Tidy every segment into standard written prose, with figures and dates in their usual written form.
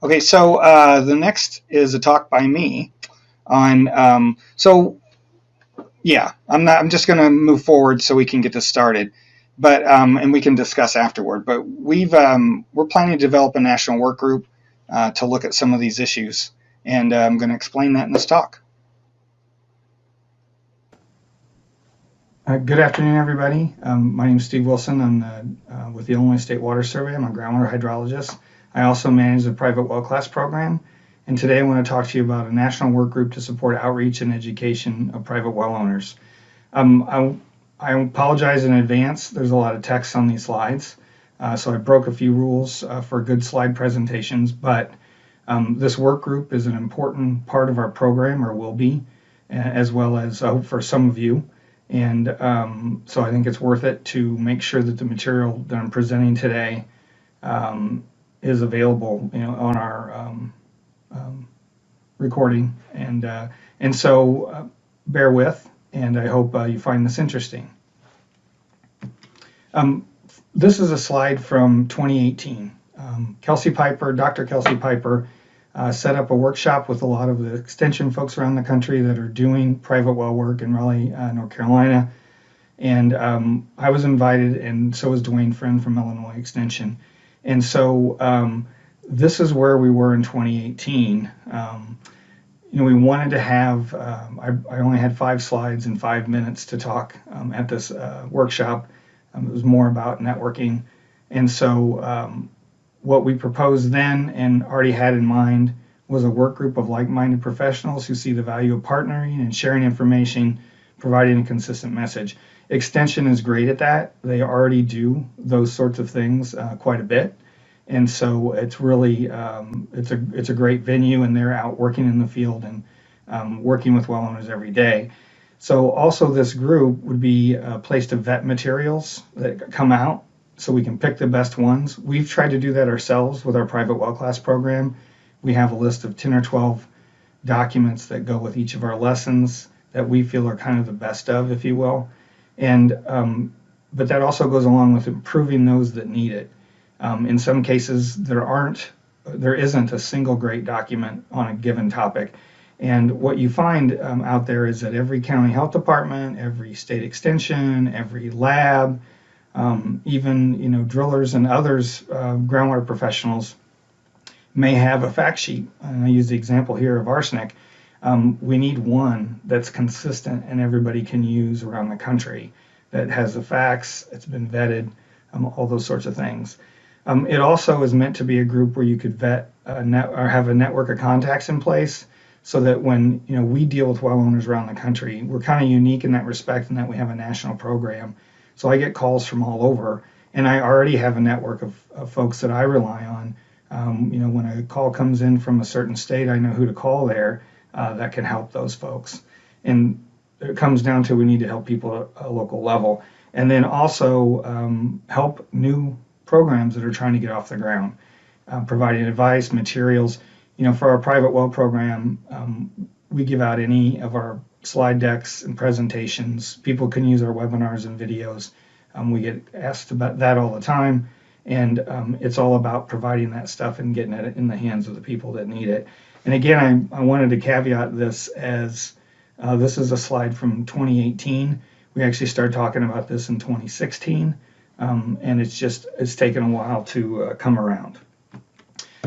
Okay, so the next is a talk by me on. Yeah, I'm not. I'm just going to move forward so we can get this started, but and we can discuss afterward. But we're planning to develop a national work group to look at some of these issues, and I'm going to explain that in this talk. Good afternoon, everybody. My name is Steve Wilson. I'm with the Illinois State Water Survey. I'm a groundwater hydrologist. I also manage the private well class program. And today I want to talk to you about a national work group to support outreach and education of private well owners. I apologize in advance. There's a lot of text on these slides. So I broke a few rules for good slide presentations, but this work group is an important part of our program, or will be, as well as for some of you. And so I think it's worth it to make sure that the material that I'm presenting today is available, on our recording. And so bear with, and I hope you find this interesting. This is a slide from 2018. Dr. Kelsey Piper set up a workshop with a lot of the extension folks around the country that are doing private well work in Raleigh, North Carolina. And I was invited, and so was Dwayne Friend from Illinois Extension. And so this is where we were in 2018. We wanted to have, I only had 5 slides and 5 minutes to talk at this workshop. It was more about networking. And so what we proposed then and already had in mind was a work group of like-minded professionals who see the value of partnering and sharing information, providing a consistent message. Extension is great at that. They already do those sorts of things quite a bit. And so it's really, it's a great venue, and they're out working in the field and working with well owners every day. So also this group would be a place to vet materials that come out so we can pick the best ones. We've tried to do that ourselves with our private well class program. We have a list of 10 or 12 documents that go with each of our lessons that we feel are kind of the best of, if you will. And but that also goes along with improving those that need it. In some cases, there isn't a single great document on a given topic. And what you find out there is that every county health department, every state extension, every lab, even drillers and others, groundwater professionals, may have a fact sheet. And I use the example here of arsenic. We need one that's consistent and everybody can use around the country, that has the facts, it's been vetted, all those sorts of things. It also is meant to be a group where you could vet or have a network of contacts in place, so that when we deal with well owners around the country, we're kind of unique in that respect, in that we have a national program. So I get calls from all over, and I already have a network of folks that I rely on. When a call comes in from a certain state, I know who to call there that can help those folks. And it comes down to, we need to help people at a local level, and then also help new programs that are trying to get off the ground, providing advice, materials. For our private well program, we give out any of our slide decks and presentations. People can use our webinars and videos. We get asked about that all the time, and it's all about providing that stuff and getting it in the hands of the people that need it. And again, I wanted to caveat this as this is a slide from 2018. We actually started talking about this in 2016, and it's taken a while to come around.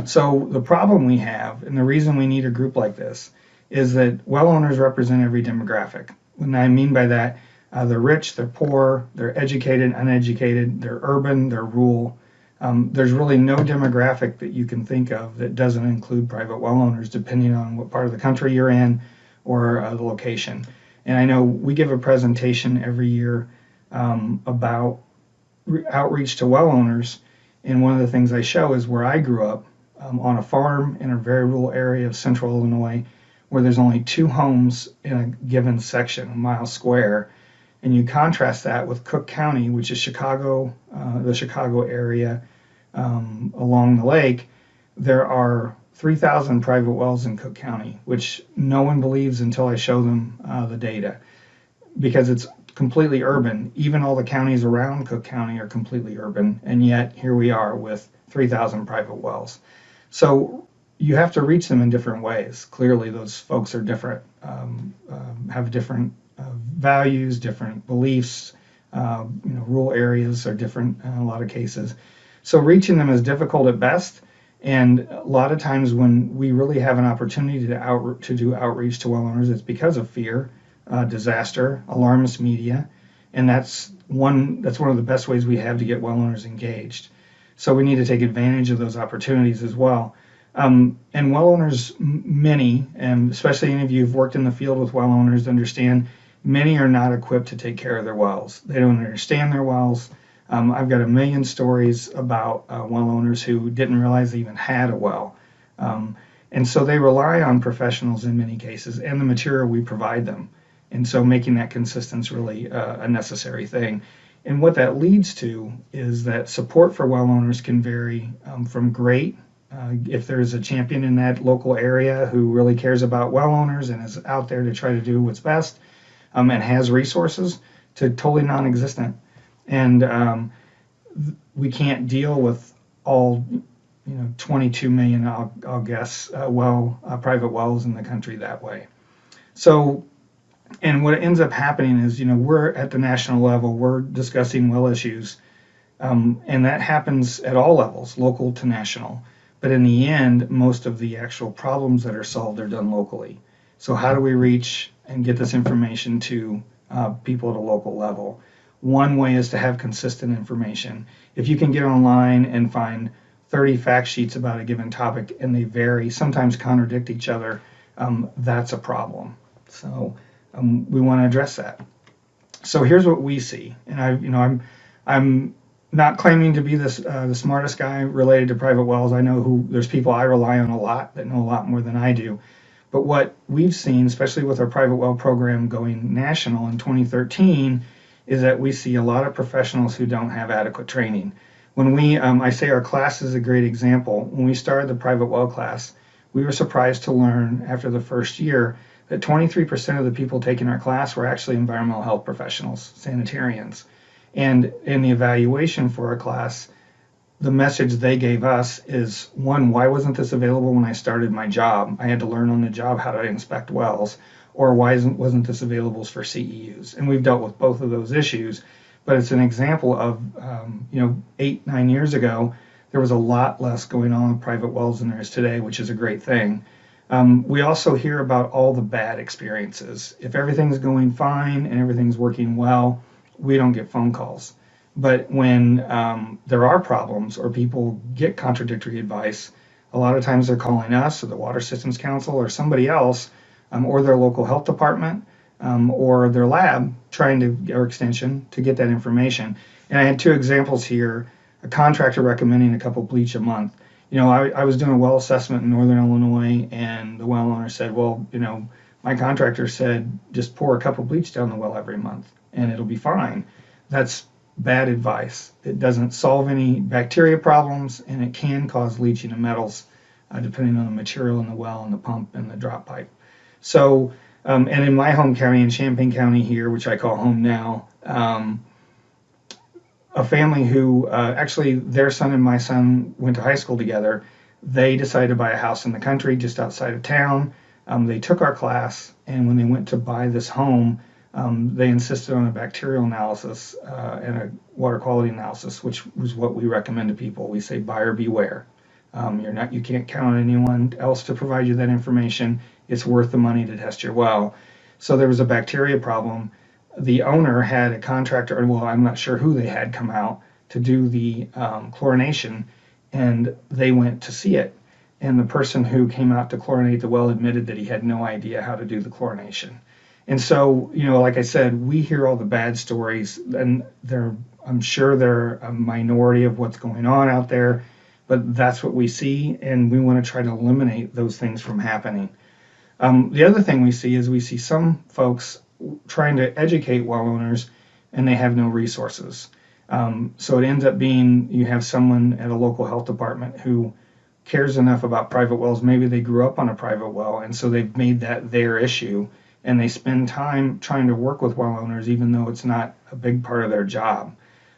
So the problem we have, and the reason we need a group like this, is that well owners represent every demographic. What I mean by that, they're rich, they're poor, they're educated, uneducated, they're urban, they're rural. There's really no demographic that you can think of that doesn't include private well owners, depending on what part of the country you're in or the location. And I know we give a presentation every year about outreach to well owners, and one of the things I show is where I grew up, on a farm in a very rural area of central Illinois, where there's only 2 homes in a given section, a mile square. And you contrast that with Cook County, which is Chicago, the Chicago area along the lake. There are 3,000 private wells in Cook County, which no one believes until I show them the data, because it's completely urban. Even all the counties around Cook County are completely urban, and yet here we are with 3,000 private wells. So you have to reach them in different ways. Clearly, those folks are different, have different values, different beliefs. Rural areas are different in a lot of cases. So reaching them is difficult at best. And a lot of times when we really have an opportunity to do outreach to well owners, it's because of fear, disaster, alarmist media, and that's one of the best ways we have to get well owners engaged. So we need to take advantage of those opportunities as well. And well owners, many, and especially any of you who've worked in the field with well owners, understand many are not equipped to take care of their wells. They don't understand their wells. I've got a million stories about well owners who didn't realize they even had a well. And so they rely on professionals in many cases and the material we provide them. And so making that consistent is really a necessary thing. And what that leads to is that support for well owners can vary from great, if there's a champion in that local area who really cares about well owners and is out there to try to do what's best, and has resources, to totally non-existent. And we can't deal with all 22 million, I'll guess, private wells in the country that way. So, and what ends up happening is, we're at the national level, we're discussing well issues, and that happens at all levels, local to national. But in the end, most of the actual problems that are solved are done locally. So how do we reach and get this information to people at a local level? One way is to have consistent information. If you can get online and find 30 fact sheets about a given topic and they vary, sometimes contradict each other, that's a problem. So we want to address that. So here's what we see, and I'm not claiming to be the smartest guy related to private wells. I know there's people I rely on a lot that know a lot more than I do. But what we've seen, especially with our private well program going national in 2013, is that we see a lot of professionals who don't have adequate training. When I say our class is a great example. When we started the private well class, we were surprised to learn after the first year that 23% of the people taking our class were actually environmental health professionals, sanitarians. And in the evaluation for our class, the message they gave us is, one, why wasn't this available when I started my job? I had to learn on the job how to inspect wells. Or why wasn't this available for CEUs? And we've dealt with both of those issues, but it's an example of, 8-9 years ago, there was a lot less going on with private wells than there is today, which is a great thing. We also hear about all the bad experiences. If everything's going fine and everything's working well, we don't get phone calls. But when there are problems or people get contradictory advice, a lot of times they're calling us or the Water Systems Council or somebody else, or their local health department, or their lab or extension to get that information. And I had two examples here, a contractor recommending a couple bleach a month. I was doing a well assessment in Northern Illinois, and the well owner said, well, my contractor said just pour a cup of bleach down the well every month and it'll be fine. That's bad advice. It doesn't solve any bacteria problems, and it can cause leaching of metals, depending on the material in the well and the pump and the drop pipe. So, and in my home county, in Champaign County here, which I call home now, a family who actually their son and my son went to high school together, they decided to buy a house in the country just outside of town. They took our class, and when they went to buy this home, they insisted on a bacterial analysis and a water quality analysis, which was what we recommend to people. We say buyer beware. You can't count on anyone else to provide you that information. It's worth the money to test your well. So there was a bacteria problem. The owner had a contractor, well, I'm not sure who they had come out to do the chlorination, and they went to see it. And the person who came out to chlorinate the well admitted that he had no idea how to do the chlorination. And so, like I said, we hear all the bad stories, and I'm sure they're a minority of what's going on out there, but that's what we see, and we want to try to eliminate those things from happening. The other thing we see is we see some folks trying to educate well owners, and they have no resources. So it ends up being you have someone at a local health department who cares enough about private wells. Maybe they grew up on a private well, and so they've made that their issue, and they spend time trying to work with well owners, even though it's not a big part of their job.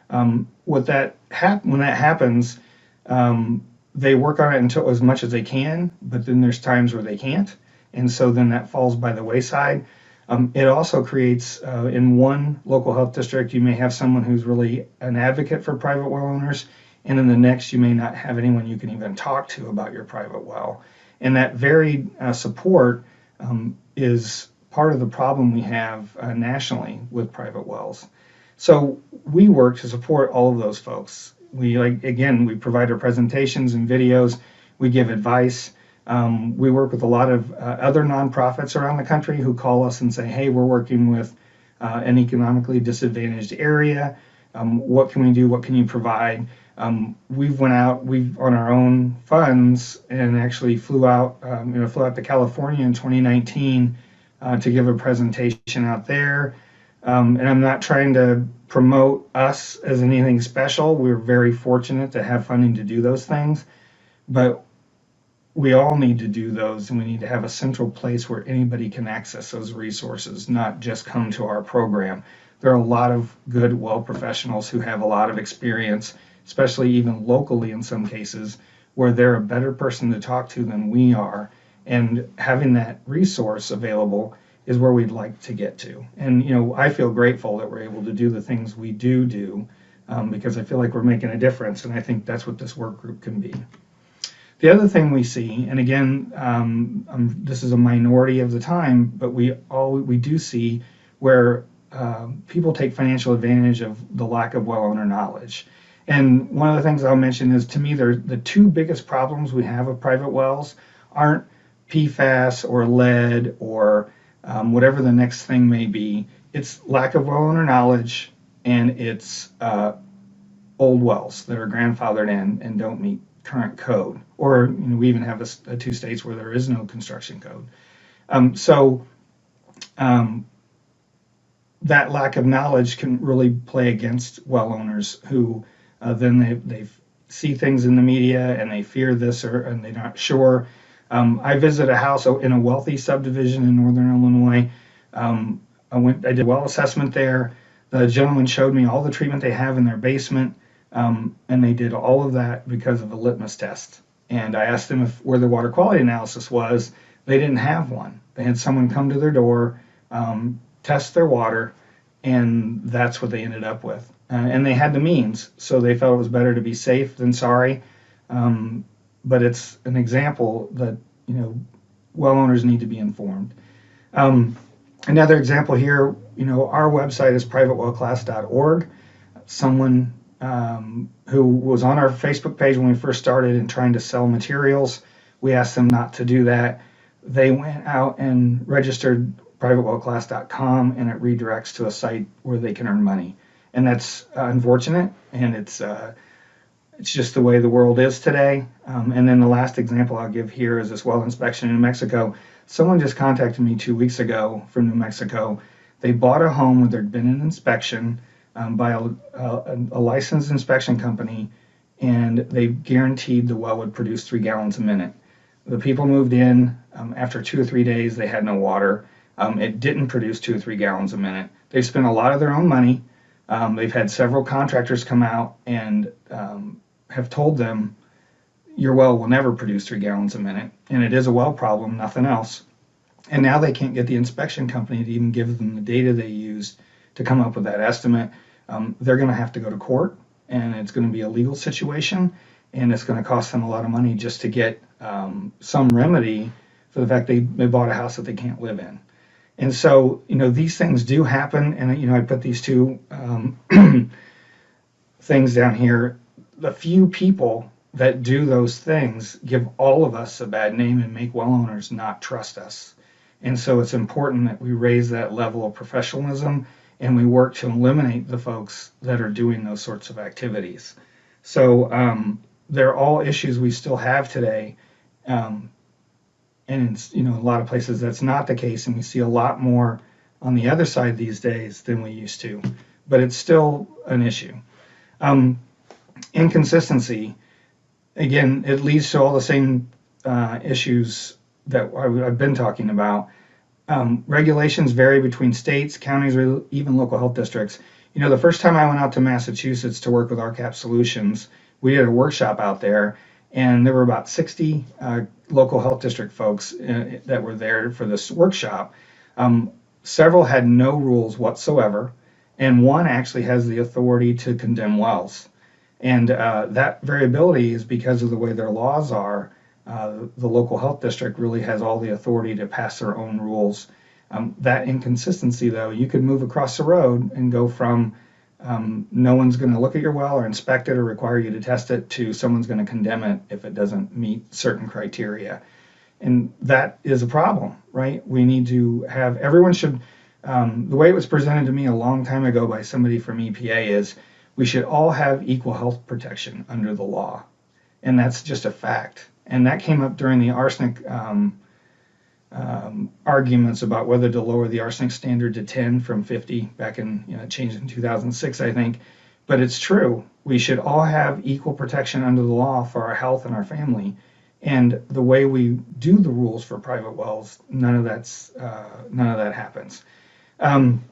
When that happens, they work on it until as much as they can, but then there's times where they can't, and so then that falls by the wayside. It also creates, in one local health district, you may have someone who's really an advocate for private well owners, and in the next, you may not have anyone you can even talk to about your private well. And that varied support is part of the problem we have nationally with private wells. So we work to support all of those folks. We provide our presentations and videos. We give advice. We work with a lot of other nonprofits around the country who call us and say, hey, we're working with an economically disadvantaged area. What can we do? What can you provide? We've on our own funds and actually flew out to California in 2019 to give a presentation out there. And I'm not trying to promote us as anything special. We're very fortunate to have funding to do those things, but we all need to do those, and we need to have a central place where anybody can access those resources, not just come to our program. There are a lot of good well professionals who have a lot of experience, especially even locally in some cases, where they're a better person to talk to than we are. And having that resource available is where we'd like to get to. And I feel grateful that we're able to do the things we do because I feel like we're making a difference, and I think that's what this work group can be. The other thing we see, and again, this is a minority of the time, but we do see where people take financial advantage of the lack of well owner knowledge. And one of the things I'll mention is, to me, the two biggest problems we have with private wells aren't PFAS or lead or whatever the next thing may be. It's lack of well owner knowledge, and it's old wells that are grandfathered in and don't meet current code. Or we even have two states where there is no construction code. That lack of knowledge can really play against well owners who then they see things in the media and they fear this and they're not sure. I visited a house in a wealthy subdivision in northern Illinois. I did a well assessment there. The gentleman showed me all the treatment they have in their basement, and they did all of that because of a litmus test. And I asked them where the water quality analysis was. They didn't have one. They had someone come to their door, test their water, and that's what they ended up with. And they had the means, so they felt it was better to be safe than sorry. But it's an example that well owners need to be informed. Another example here, our website is privatewellclass.org. Someone who was on our Facebook page when we first started and trying to sell materials, we asked them not to do that. They went out and registered privatewellclass.com, and it redirects to a site where they can earn money. And that's unfortunate, and it's just the way the world is today. And then the last example I'll give here is this well inspection in New Mexico. Someone just contacted me 2 weeks ago from New Mexico. They bought a home where there'd been an inspection by a licensed inspection company, and they guaranteed the well would produce 3 gallons a minute. The people moved in. After 2 or 3 days, they had no water. It didn't produce 2 or 3 gallons a minute. They spent a lot of their own money. They've had several contractors come out and have told them, your well will never produce 3 gallons a minute, and it is a well problem, nothing else. And now they can't get the inspection company to even give them the data they used to come up with that estimate. They're going to have to go to court, and it's going to be a legal situation, and it's going to cost them a lot of money just to get some remedy for the fact they bought a house that they can't live in. And so, these things do happen, and I put these two things down here. The few people that do those things give all of us a bad name and make well owners not trust us. And so it's important that we raise that level of professionalism and we work to eliminate the folks that are doing those sorts of activities. So they're all issues we still have today. And in a lot of places that's not the case, and we see a lot more on the other side these days than we used to. But it's still an issue. Inconsistency, again, it leads to all the same issues that I've been talking about. Regulations vary between states, counties, or even local health districts. The first time I went out to Massachusetts to work with RCAP Solutions, we did a workshop out there, and there were about 60 local health district folks that were there for this workshop. Um, Several had no rules whatsoever, and one actually has the authority to condemn wells. And that variability is because of the way their laws are. The local health district really has all the authority to pass their own rules. That inconsistency, though, you could move across the road and go from no one's going to look at your well or inspect it or require you to test it to someone's going to condemn it if it doesn't meet certain criteria. And that is a problem, right? We need to have everyone should. The way it was presented to me a long time ago by somebody from EPA is we should all have equal health protection under the law, and that's just a fact. And that came up during the arsenic arguments about whether to lower the arsenic standard to 10 from 50 back in, changed in 2006, I think. But it's true. We should all have equal protection under the law for our health and our family. And the way we do the rules for private wells, none of that happens. Um,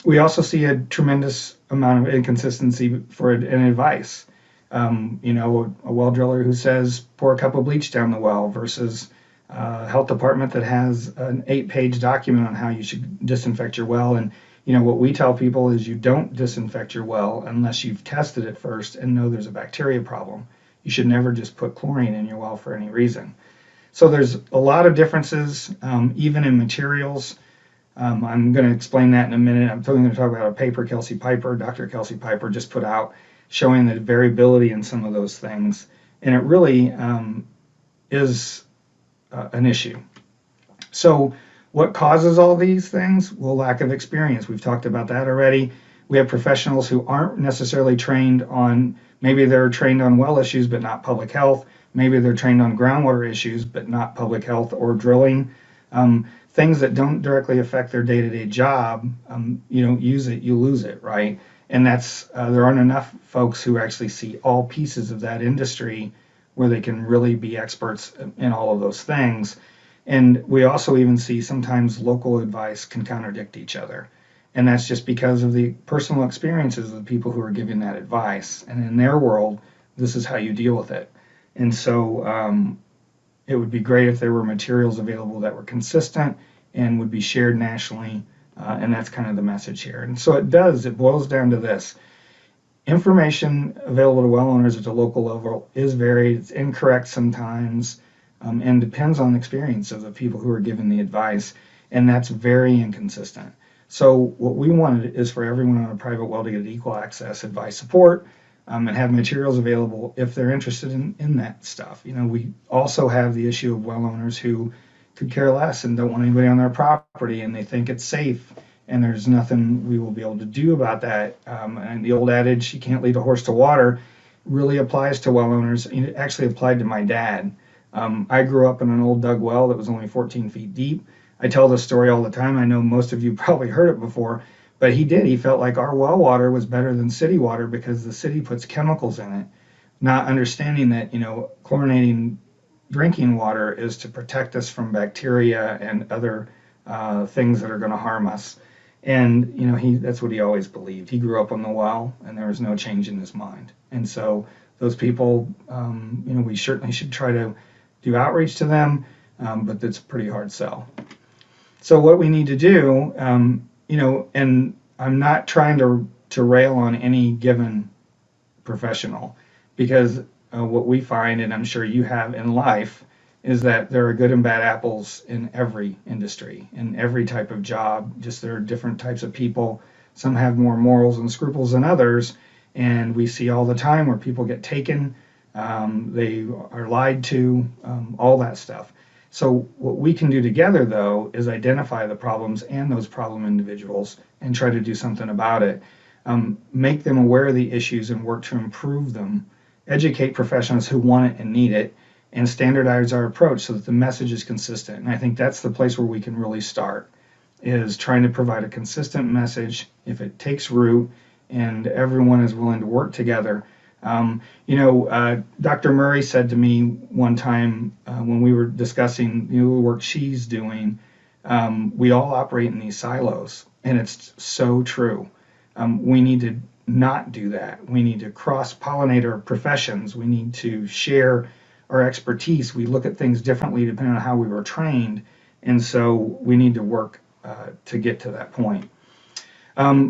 we also see a tremendous amount of inconsistency for an advice. A well driller who says pour a cup of bleach down the well versus a health department that has an 8-page document on how you should disinfect your well. And what we tell people is you don't disinfect your well unless you've tested it first and know there's a bacteria problem. You should never just put chlorine in your well for any reason. So there's a lot of differences, even in materials. I'm going to explain that in a minute. I'm going to talk about a paper Dr. Kelsey Piper just put out showing the variability in some of those things. And it really is an issue. So what causes all these things? Well, lack of experience. We've talked about that already. We have professionals who aren't necessarily trained on, maybe they're trained on well issues, but not public health. Maybe they're trained on groundwater issues, but not public health or drilling. Things that don't directly affect their day-to-day job, you don't use it, you lose it, right? And that's there aren't enough folks who actually see all pieces of that industry where they can really be experts in all of those things. And we also even see sometimes local advice can contradict each other. And that's just because of the personal experiences of the people who are giving that advice. And in their world, this is how you deal with it. And so it would be great if there were materials available that were consistent and would be shared nationally. And that's kind of the message here. And so it boils down to this. Information available to well owners at the local level is varied, it's incorrect sometimes, and depends on the experience of the people who are giving the advice, and that's very inconsistent. So what we wanted is for everyone on a private well to get equal access, advice, support, and have materials available if they're interested in that stuff. We also have the issue of well owners who could care less and don't want anybody on their property, and they think it's safe, and there's nothing we will be able to do about that. And the old adage, you can't lead a horse to water, really applies to well owners. It actually applied to my dad. I grew up in an old dug well that was only 14 feet deep. I tell this story all the time. I know most of you probably heard it before, but he felt like our well water was better than city water because the city puts chemicals in it, not understanding that, chlorinating drinking water is to protect us from bacteria and other things that are going to harm us. And that's what he always believed. He grew up on the well, and there was no change in his mind. And so those people, we certainly should try to do outreach to them, but it's a pretty hard sell. So what we need to do, and I'm not trying to rail on any given professional, because what we find, and I'm sure you have in life, is that there are good and bad apples in every industry, in every type of job. Just there are different types of people. Some have more morals and scruples than others, and we see all the time where people get taken, they are lied to, all that stuff. So what we can do together, though, is identify the problems and those problem individuals and try to do something about it. Make them aware of the issues and work to improve them, educate professionals who want it and need it, and standardize our approach so that the message is consistent. And I think that's the place where we can really start, is trying to provide a consistent message. If it takes root and everyone is willing to work together. Dr. Murray said to me one time when we were discussing the work she's doing, we all operate in these silos, and it's so true. We need to not do that. We need to cross-pollinate our professions. We need to share our expertise. We look at things differently depending on how we were trained, and so we need to work to get to that point.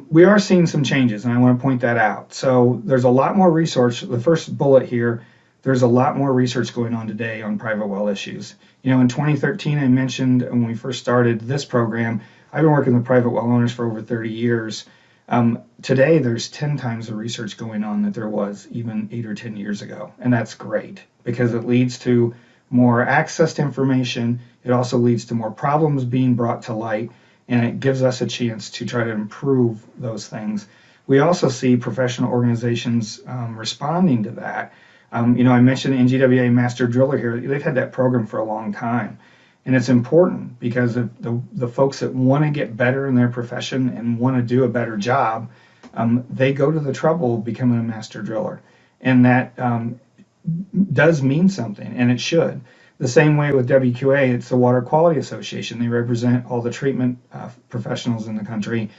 We are seeing some changes, and I want to point that out. So there's a lot more research. The first bullet here, there's a lot more research going on today on private well issues. In 2013, I mentioned when we first started this program, I've been working with private well owners for over 30 years. Today, there's 10 times the research going on that there was even 8 or 10 years ago. And that's great because it leads to more access to information. It also leads to more problems being brought to light, and it gives us a chance to try to improve those things. We also see professional organizations responding to that. I mentioned the NGWA Master Driller here. They've had that program for a long time. And it's important because of the folks that want to get better in their profession and want to do a better job, they go to the trouble of becoming a master driller. And that does mean something, and it should. The same way with WQA, it's the Water Quality Association. They represent all the treatment professionals in the country.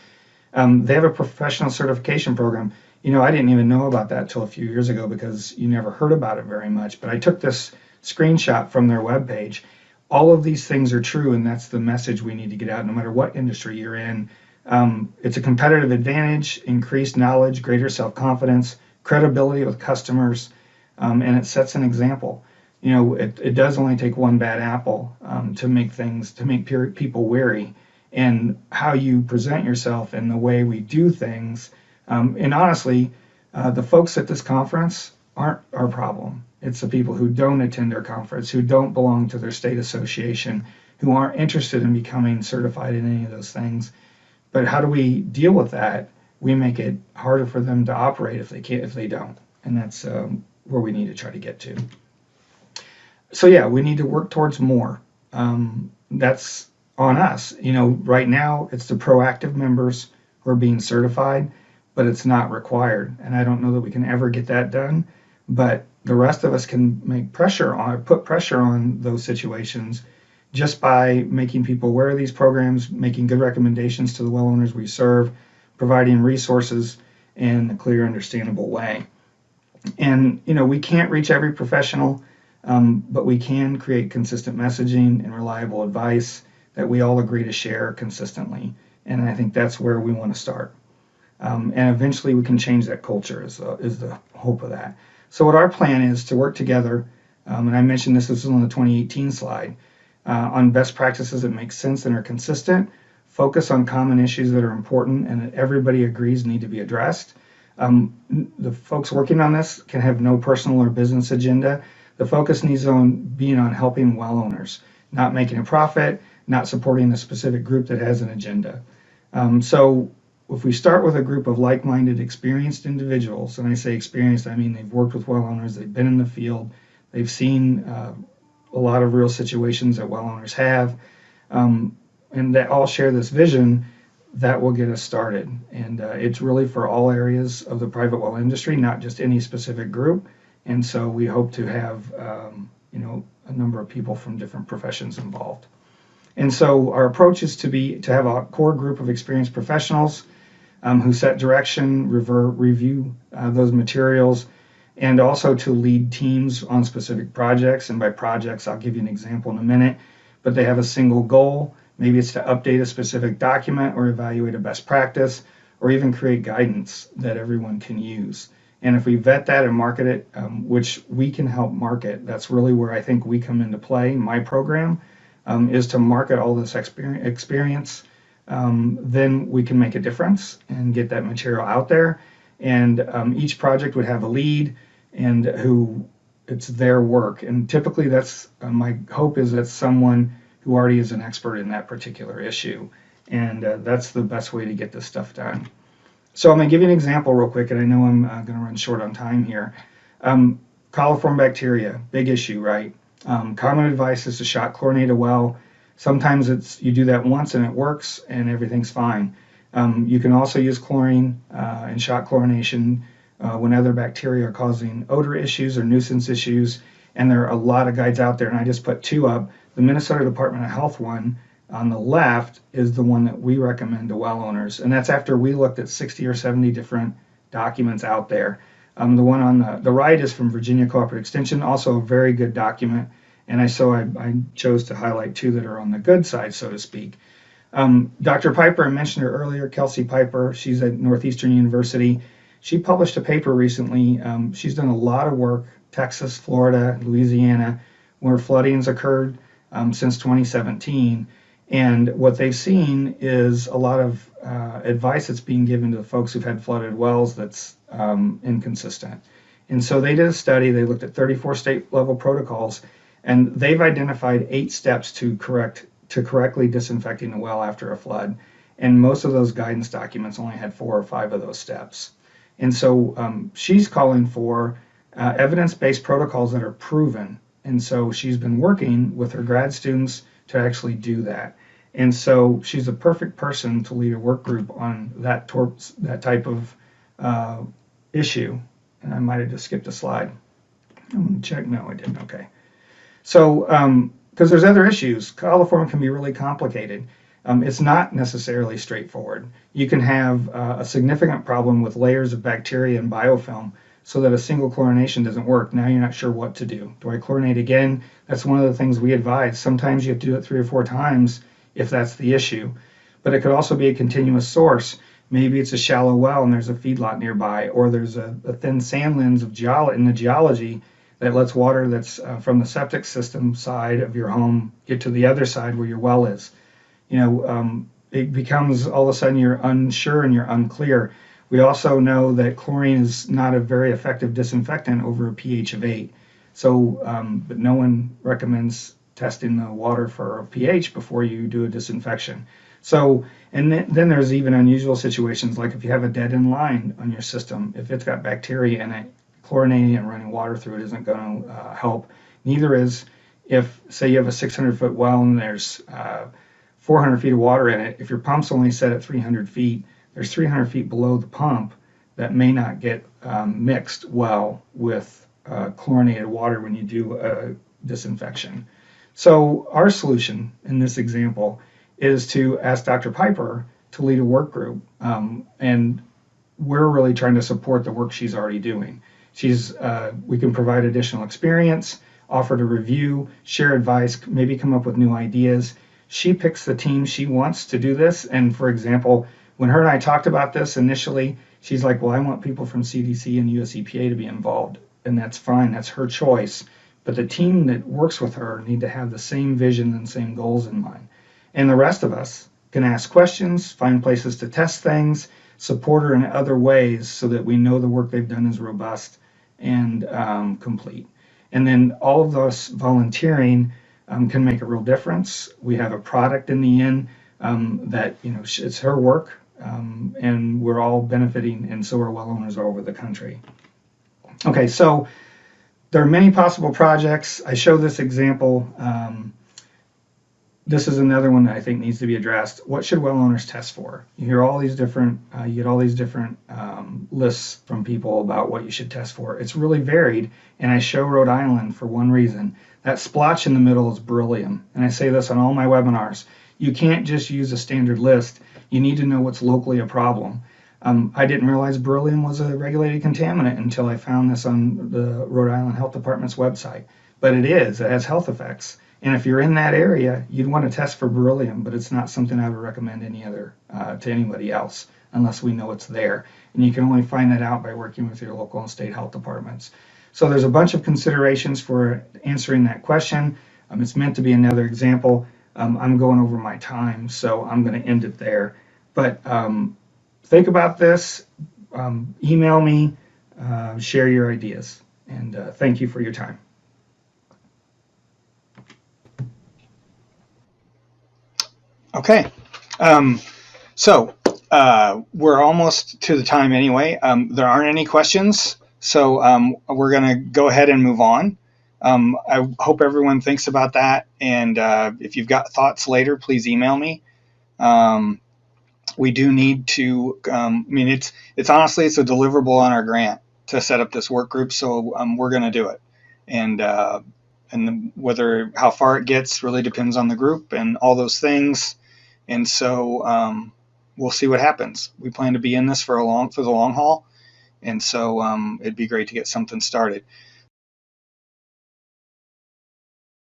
They have a professional certification program. I didn't even know about that till a few years ago because you never heard about it very much. But I took this screenshot from their webpage. All of these things are true, and that's the message we need to get out no matter what industry you're in. It's a competitive advantage, increased knowledge, greater self-confidence, credibility with customers, and it sets an example. It does only take one bad apple to make people wary, and how you present yourself and the way we do things. And honestly, the folks at this conference aren't our problem. It's the people who don't attend our conference, who don't belong to their state association, who aren't interested in becoming certified in any of those things. But how do we deal with that? We make it harder for them to operate if they don't. And that's where we need to try to get to. So yeah, we need to work towards more. That's on us. Right now it's the proactive members who are being certified, but it's not required. And I don't know that we can ever get that done. But the rest of us can put pressure on those situations just by making people aware of these programs, making good recommendations to the well owners we serve, providing resources in a clear, understandable way. And, we can't reach every professional, but we can create consistent messaging and reliable advice that we all agree to share consistently. And I think that's where we want to start. And eventually we can change that culture is the hope of that. So what our plan is to work together, and I mentioned this is on the 2018 slide, on best practices that make sense and are consistent, focus on common issues that are important and that everybody agrees need to be addressed. The folks working on this can have no personal or business agenda. The focus needs on being on helping well owners, not making a profit, not supporting a specific group that has an agenda. So if we start with a group of like-minded, experienced individuals, and I say experienced, I mean they've worked with well owners, they've been in the field, they've seen a lot of real situations that well owners have, and that all share this vision, that will get us started. And it's really for all areas of the private well industry, not just any specific group. And so we hope to have a number of people from different professions involved. And so our approach is to have a core group of experienced professionals who set direction, review those materials, and also to lead teams on specific projects. And by projects, I'll give you an example in a minute, but they have a single goal. Maybe it's to update a specific document or evaluate a best practice or even create guidance that everyone can use. And if we vet that and market it, which we can help market, that's really where I think we come into play. My program is to market all this experience. Then we can make a difference and get that material out there. And each project would have a lead and who it's their work. And typically that's my hope is that someone who already is an expert in that particular issue. And that's the best way to get this stuff done. So I'm going to give you an example real quick, and I know I'm going to run short on time here. Coliform bacteria, big issue, right? Common advice is to shock chlorinate a well. Sometimes you do that once and it works and everything's fine. You can also use chlorine and shock chlorination when other bacteria are causing odor issues or nuisance issues. And there are a lot of guides out there, and I just put two up. The Minnesota Department of Health one on the left is the one that we recommend to well owners. And that's after we looked at 60 or 70 different documents out there. The one on the right is from Virginia Cooperative Extension, also a very good document. And I chose to highlight two that are on the good side, so to speak. Dr. Piper, I mentioned her earlier, Kelsey Piper. She's at Northeastern University. She published a paper recently. She's done a lot of work, Texas, Florida, Louisiana, where floodings occurred since 2017. And what they've seen is a lot of advice that's being given to the folks who've had flooded wells that's inconsistent. And so they did a study. They looked at 34 state level protocols, and they've identified 8 steps to correctly disinfecting the well after a flood. And most of those guidance documents only had 4 or 5 of those steps. And so she's calling for evidence-based protocols that are proven. And so she's been working with her grad students to actually do that. And so she's a perfect person to lead a work group on that type of issue. And I might have just skipped a slide. I'm going to check. No, I didn't. Okay. So, because there's other issues, coliform can be really complicated. It's not necessarily straightforward. You can have a significant problem with layers of bacteria and biofilm so that a single chlorination doesn't work. Now you're not sure what to do. Do I chlorinate again? That's one of the things we advise. Sometimes you have to do it 3 or 4 times if that's the issue. But it could also be a continuous source. Maybe it's a shallow well and there's a feedlot nearby, or there's a thin sand lens in the geology that lets water that's from the septic system side of your home get to the other side where your well is. It becomes all of a sudden you're unsure and you're unclear. We also know that chlorine is not a very effective disinfectant over a pH of 8. So, but no one recommends testing the water for a pH before you do a disinfection. So, and then there's even unusual situations like if you have a dead-end line on your system, if it's got bacteria in it, chlorinating and running water through it isn't going to help. Neither is if, say, you have a 600-foot well and there's 400 feet of water in it. If your pump's only set at 300 feet, there's 300 feet below the pump that may not get mixed well with chlorinated water when you do a disinfection. So our solution in this example is to ask Dr. Piper to lead a work group, and we're really trying to support the work she's already doing. We can provide additional experience, offer to review, share advice, maybe come up with new ideas. She picks the team she wants to do this. And for example, when her and I talked about this initially, she's like, well, I want people from CDC and US EPA to be involved. And that's fine, that's her choice. But the team that works with her need to have the same vision and same goals in mind. And the rest of us can ask questions, find places to test things, support her in other ways so that we know the work they've done is robust and complete. And then all of us volunteering can make a real difference. We have a product in the end that, it's her work, and we're all benefiting, and so are well owners all over the country. Okay, so there are many possible projects. I show this example. This is another one that I think needs to be addressed. What should well owners test for? You hear all these different, you get all these different lists from people about what you should test for. It's really varied, and I show Rhode Island for one reason. That splotch in the middle is beryllium, and I say this on all my webinars. You can't just use a standard list. You need to know what's locally a problem. I didn't realize beryllium was a regulated contaminant until I found this on the Rhode Island Health Department's website. But it is, it has health effects. And if you're in that area, you'd want to test for beryllium, but it's not something I would recommend to anybody else unless we know it's there. And you can only find that out by working with your local and state health departments. So there's a bunch of considerations for answering that question. It's meant to be another example. I'm going over my time, so I'm going to end it there. But think about this, email me, share your ideas, and thank you for your time. Okay, so we're almost to the time anyway. There aren't any questions, so we're going to go ahead and move on. I hope everyone thinks about that, and if you've got thoughts later, please email me. We do need to, it's honestly, it's a deliverable on our grant to set up this work group, so we're going to do it. And how far it gets really depends on the group and all those things. And so we'll see what happens. We plan to be in this for the long haul, And so it'd be great to get something started.